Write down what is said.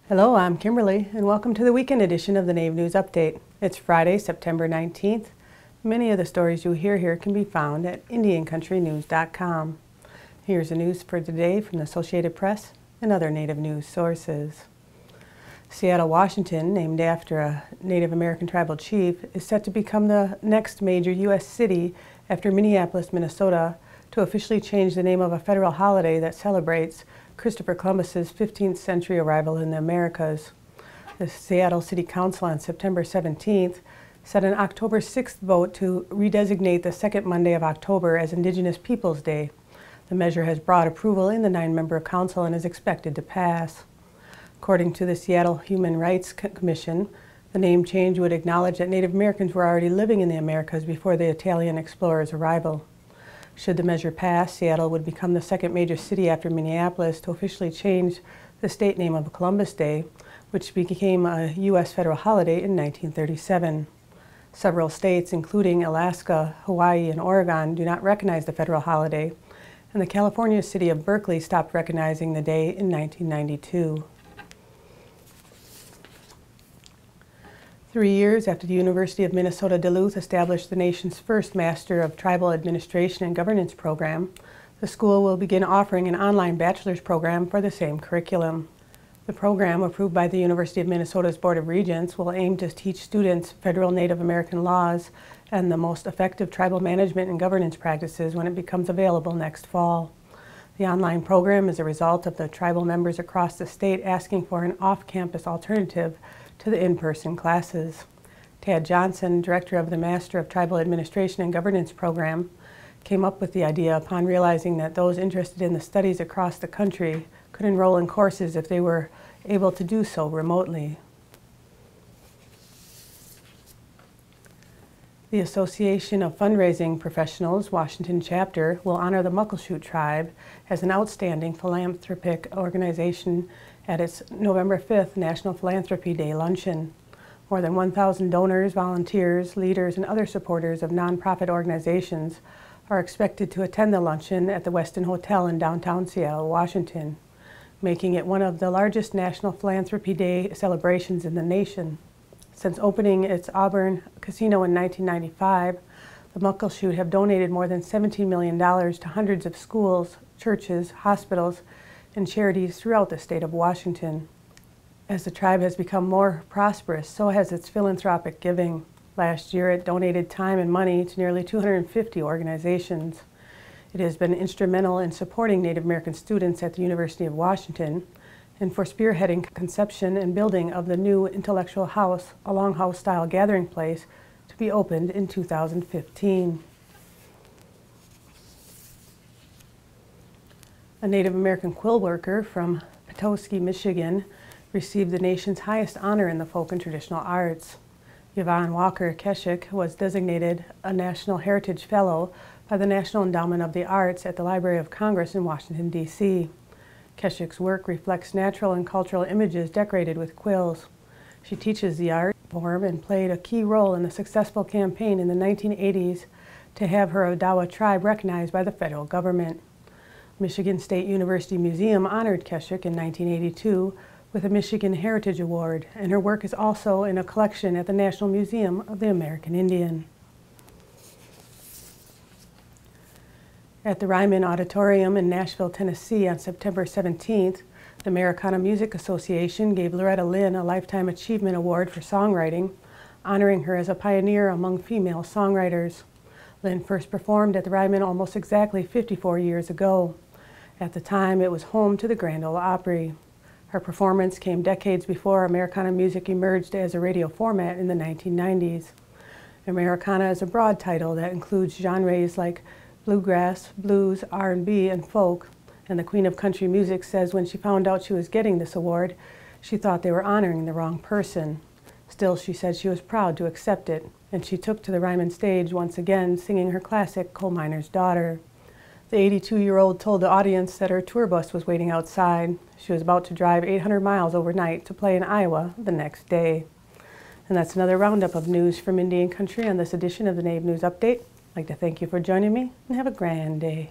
Hello, I'm Kimberly, and welcome to the weekend edition of the Native News Update. It's Friday, September 19th. Many of the stories you hear here can be found at IndianCountryNews.com. Here's the news for today from the Associated Press and other Native news sources. Seattle, Washington, named after a Native American tribal chief, is set to become the next major U.S. city after Minneapolis, Minnesota, to officially change the name of a federal holiday that celebrates Christopher Columbus's 15th century arrival in the Americas. The Seattle City Council on September 17th set an October 6th vote to redesignate the second Monday of October as Indigenous Peoples Day. The measure has broad approval in the 9-member council and is expected to pass. According to the Seattle Human Rights Commission, the name change would acknowledge that Native Americans were already living in the Americas before the Italian explorers' arrival. Should the measure pass, Seattle would become the second major city after Minneapolis to officially change the state name of Columbus Day, which became a U.S. federal holiday in 1937. Several states, including Alaska, Hawaii, and Oregon, do not recognize the federal holiday, and the California city of Berkeley stopped recognizing the day in 1992. 3 years after the University of Minnesota Duluth established the nation's first Master of Tribal Administration and Governance program, the school will begin offering an online bachelor's program for the same curriculum. The program, approved by the University of Minnesota's Board of Regents, will aim to teach students federal Native American laws and the most effective tribal management and governance practices when it becomes available next fall. The online program is a result of the tribal members across the state asking for an off-campus alternative to the in-person classes. Tad Johnson, director of the Master of Tribal Administration and Governance program, came up with the idea upon realizing that those interested in the studies across the country could enroll in courses if they were able to do so remotely. The Association of Fundraising Professionals, Washington chapter, will honor the Muckleshoot Tribe as an outstanding philanthropic organization at its November 5th National Philanthropy Day luncheon. More than 1,000 donors, volunteers, leaders, and other supporters of nonprofit organizations are expected to attend the luncheon at the Westin Hotel in downtown Seattle, Washington, making it one of the largest National Philanthropy Day celebrations in the nation. Since opening its Auburn casino in 1995, the Muckleshoot have donated more than $17 million to hundreds of schools, churches, hospitals, and charities throughout the state of Washington. As the tribe has become more prosperous, so has its philanthropic giving. Last year, it donated time and money to nearly 250 organizations. It has been instrumental in supporting Native American students at the University of Washington and for spearheading conception and building of the new intellectual house, a longhouse-style gathering place, to be opened in 2015. A Native American quill worker from Petoskey, Michigan, received the nation's highest honor in the folk and traditional arts. Yvonne Walker Keshick was designated a National Heritage Fellow by the National Endowment of the Arts at the Library of Congress in Washington, D.C. Keshick's work reflects natural and cultural images decorated with quills. She teaches the art form and played a key role in the successful campaign in the 1980s to have her Odawa tribe recognized by the federal government. Michigan State University Museum honored Keshick in 1982 with a Michigan Heritage Award, and her work is also in a collection at the National Museum of the American Indian. At the Ryman Auditorium in Nashville, Tennessee on September 17th, the Americana Music Association gave Loretta Lynn a Lifetime Achievement Award for songwriting, honoring her as a pioneer among female songwriters. Lynn first performed at the Ryman almost exactly 54 years ago. At the time, it was home to the Grand Ole Opry. Her performance came decades before Americana music emerged as a radio format in the 1990s. Americana is a broad title that includes genres like bluegrass, blues, R&B, and folk, and the Queen of Country Music says when she found out she was getting this award, she thought they were honoring the wrong person. Still, she said she was proud to accept it, and she took to the Ryman stage once again, singing her classic Coal Miner's Daughter. The 82-year-old told the audience that her tour bus was waiting outside. She was about to drive 800 miles overnight to play in Iowa the next day. And that's another roundup of news from Indian Country on this edition of the Native News Update. I'd like to thank you for joining me, and have a grand day.